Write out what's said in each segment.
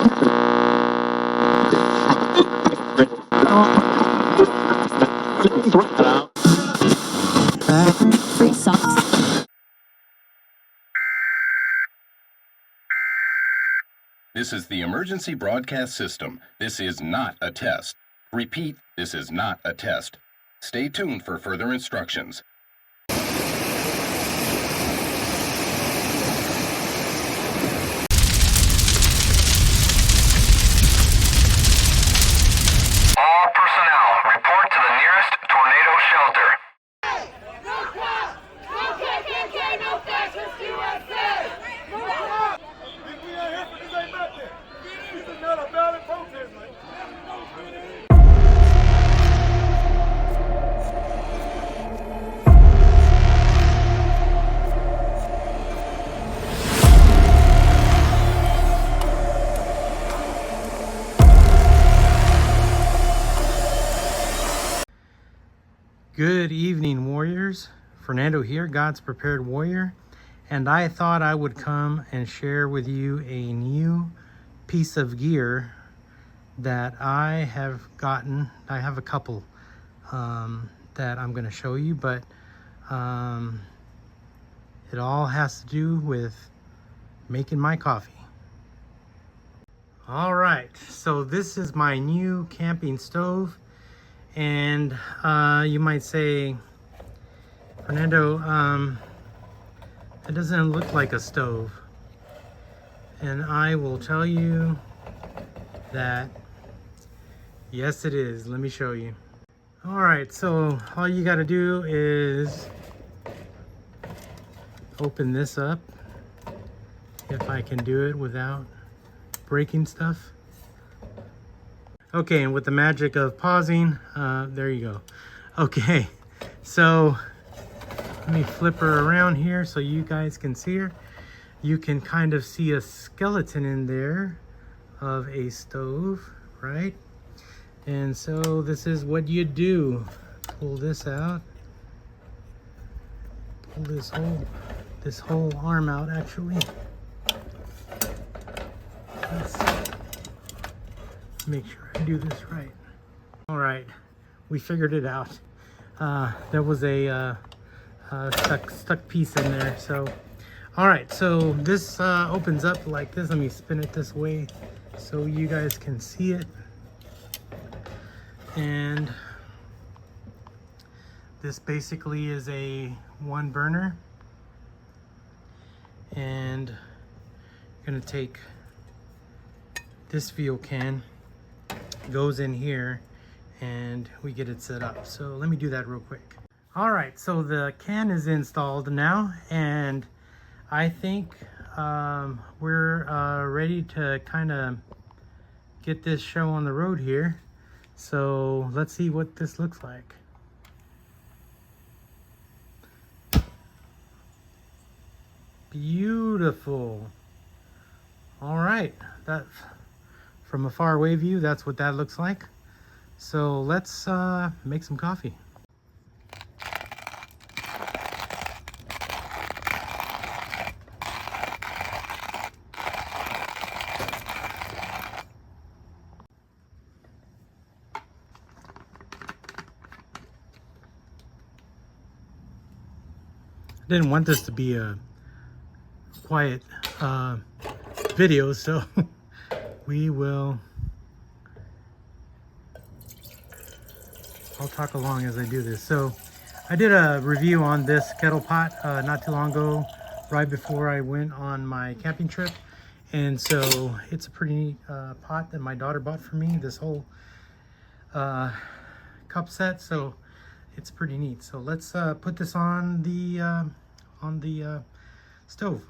Free socks. This is the emergency broadcast system. This is not a test. Repeat, this is not a test. Stay tuned for further instructions. All personnel, report to the nearest tornado shelter. No cops! No KKK! No fascist USA! No cops! We are here for this ain't nothing. This is not a valid protest, man. Good evening, warriors. Fernando here, God's Prepared Warrior, and I thought I would come and share with you a new piece of gear that I have gotten. I have a couple that I'm going to show you, but it all has to do with making my coffee. All right, so this is my new camping stove. And you might say, Fernando, it doesn't look like a stove. And I will tell you that, yes, it is. Let me show you. All right, so all you got to do is open this up, if I can do it without breaking stuff. Okay, and with the magic of pausing, there you go. Okay, so let me flip her around here so you guys can see her. You can kind of see a skeleton in there of a stove, right? And so this is what you do. Pull this out. Pull this whole arm out, actually. Let's make sure I do this right. All right, we figured it out. There was a stuck piece in there. So, all right, so this opens up like this. Let me spin it this way so you guys can see it. And this basically is a one burner. And I'm gonna take this fuel can, goes in here, and we get it set up. So let me do that real quick. All right, so the can is installed now, and I think we're ready to kind of get this show on the road here. So let's see what this looks like. Beautiful. All right, that from a far away view, that's what that looks like. So let's make some coffee. I didn't want this to be a quiet video, so I'll talk along as I do this. So I did a review on this kettle pot not too long ago, right before I went on my camping trip. And so it's a pretty neat pot that my daughter bought for me, this whole cup set. So it's pretty neat. So let's put this on the stove.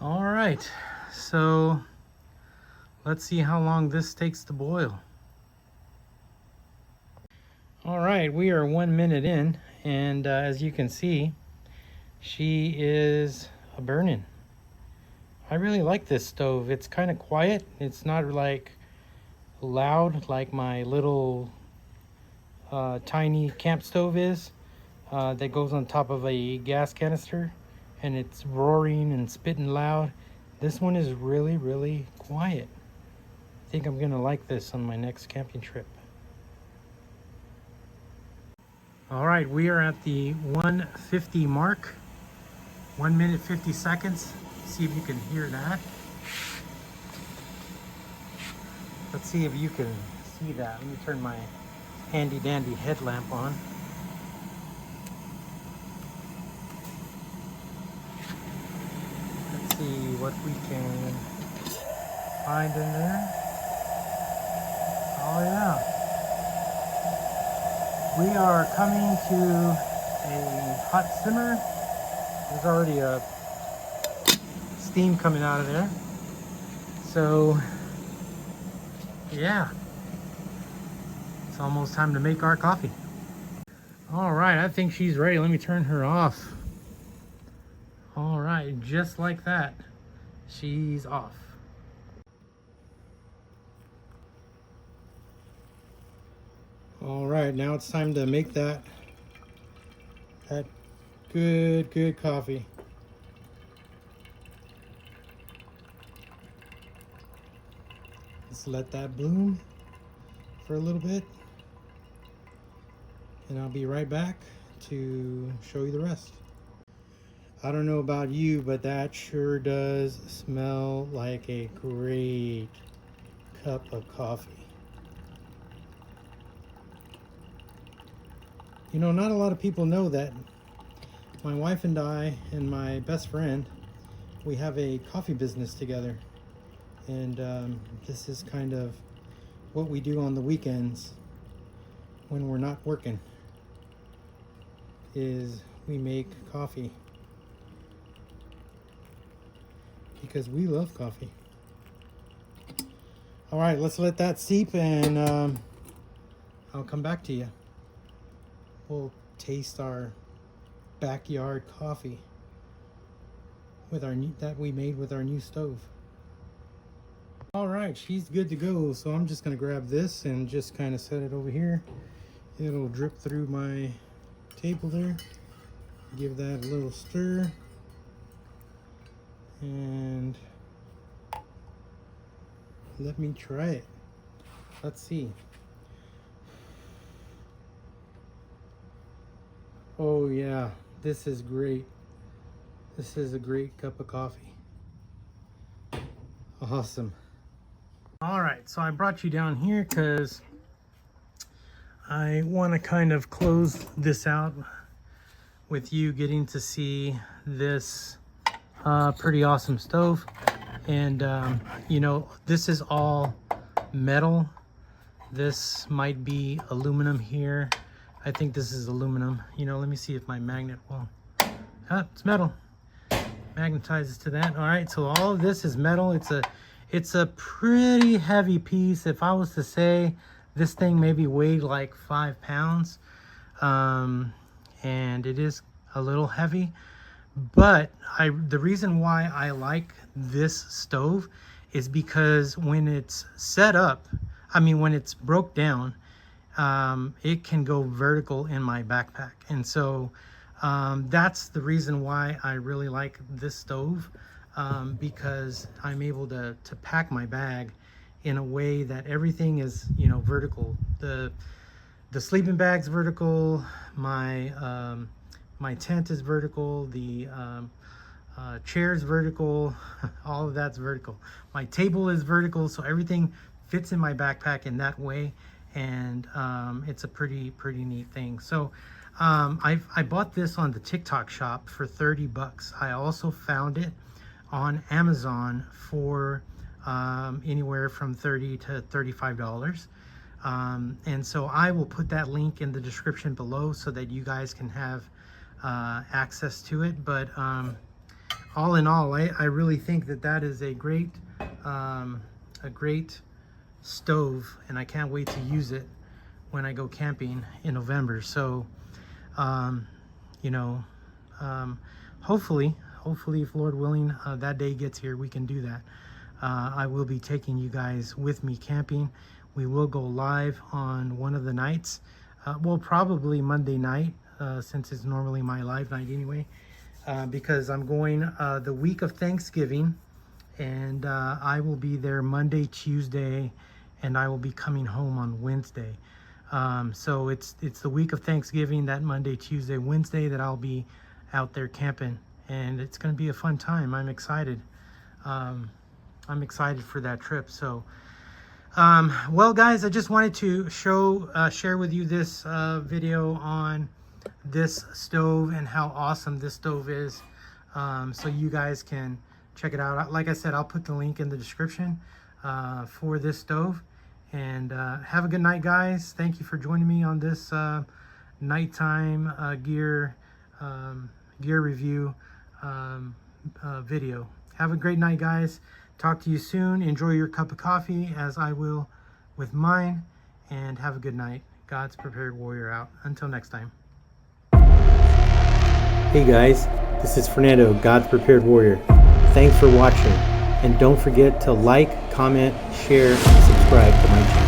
All right, so let's see how long this takes to boil. All right, we are 1 minute in, and as you can see, she is burning. I really like this stove. It's kind of quiet. It's not like loud like my little tiny camp stove is, that goes on top of a gas canister, and it's roaring and spitting loud. This one is really, really quiet. I think I'm gonna like this on my next camping trip. All right, we are at the 150 mark. 1 minute 50 seconds. See if you can hear that. Let's see if you can see that. Let me turn my handy dandy headlamp on. Let's see what we can find in there. Oh yeah. We are coming to a hot simmer. There's already a steam coming out of there. So yeah, it's almost time to make our coffee. All right, I think she's ready. Let me turn her off. All right, just like that, she's off. All right, now it's time to make that good coffee. Let's let that bloom for a little bit, and I'll be right back to show you the rest. I don't know about you, but that sure does smell like a great cup of coffee. You know, not a lot of people know that my wife and I and my best friend, we have a coffee business together. And this is kind of what we do on the weekends when we're not working, is we make coffee because we love coffee. All right, let's let that steep, and I'll come back to you. We'll taste our backyard coffee with our that we made with our new stove. All right, she's good to go. So I'm just gonna grab this and just kind of set it over here. It'll drip through my table there. Give that a little stir. And let me try it. Let's see. Oh yeah, this is great. This is a great cup of coffee. Awesome. All right, so I brought you down here because I want to kind of close this out with you getting to see this pretty awesome stove. And you know, this is all metal. This might be aluminum here. I think this is aluminum. You know, let me see if my magnet will. It's metal. Magnetizes to that. All right, so all of this is metal. It's a pretty heavy piece. If I was to say, this thing maybe weighed like 5 pounds, and it is a little heavy. But the reason why I like this stove is because when it's set up, I mean, when it's broke down, it can go vertical in my backpack. And so that's the reason why I really like this stove, because I'm able to pack my bag in a way that everything is, you know, vertical. The sleeping bag's vertical, my tent is vertical, the chair's vertical, all of that's vertical. My table is vertical, so everything fits in my backpack in that way. And it's a pretty neat thing. So I bought this on the TikTok shop for 30 bucks. I also found it on Amazon for anywhere from $30 to $35. And so I will put that link in the description below so that you guys can have access to it. But all in all, I really think that is a great stove, and I can't wait to use it when I go camping in November. So you know, hopefully if Lord willing, that day gets here, we can do that. I will be taking you guys with me camping. We will go live on one of the nights. well, probably Monday night, since it's normally my live night anyway, because I'm going the week of Thanksgiving, and I will be there Monday, Tuesday, and I will be coming home on Wednesday. So it's the week of Thanksgiving, that Monday, Tuesday, Wednesday, that I'll be out there camping, and it's going to be a fun time. I'm excited. I'm excited for that trip. So, well, guys, I just wanted to share with you this video on this stove and how awesome this stove is, so you guys can check it out. Like I said, I'll put the link in the description for this stove. And have a good night, guys. Thank you for joining me on this nighttime gear review video. Have a great night, guys. Talk to you soon. Enjoy your cup of coffee, as I will with mine. And have a good night. God's Prepared Warrior out. Until next time. Hey guys, this is Fernando, God's Prepared Warrior. Thanks for watching. And don't forget to like, comment, share, and subscribe to my channel.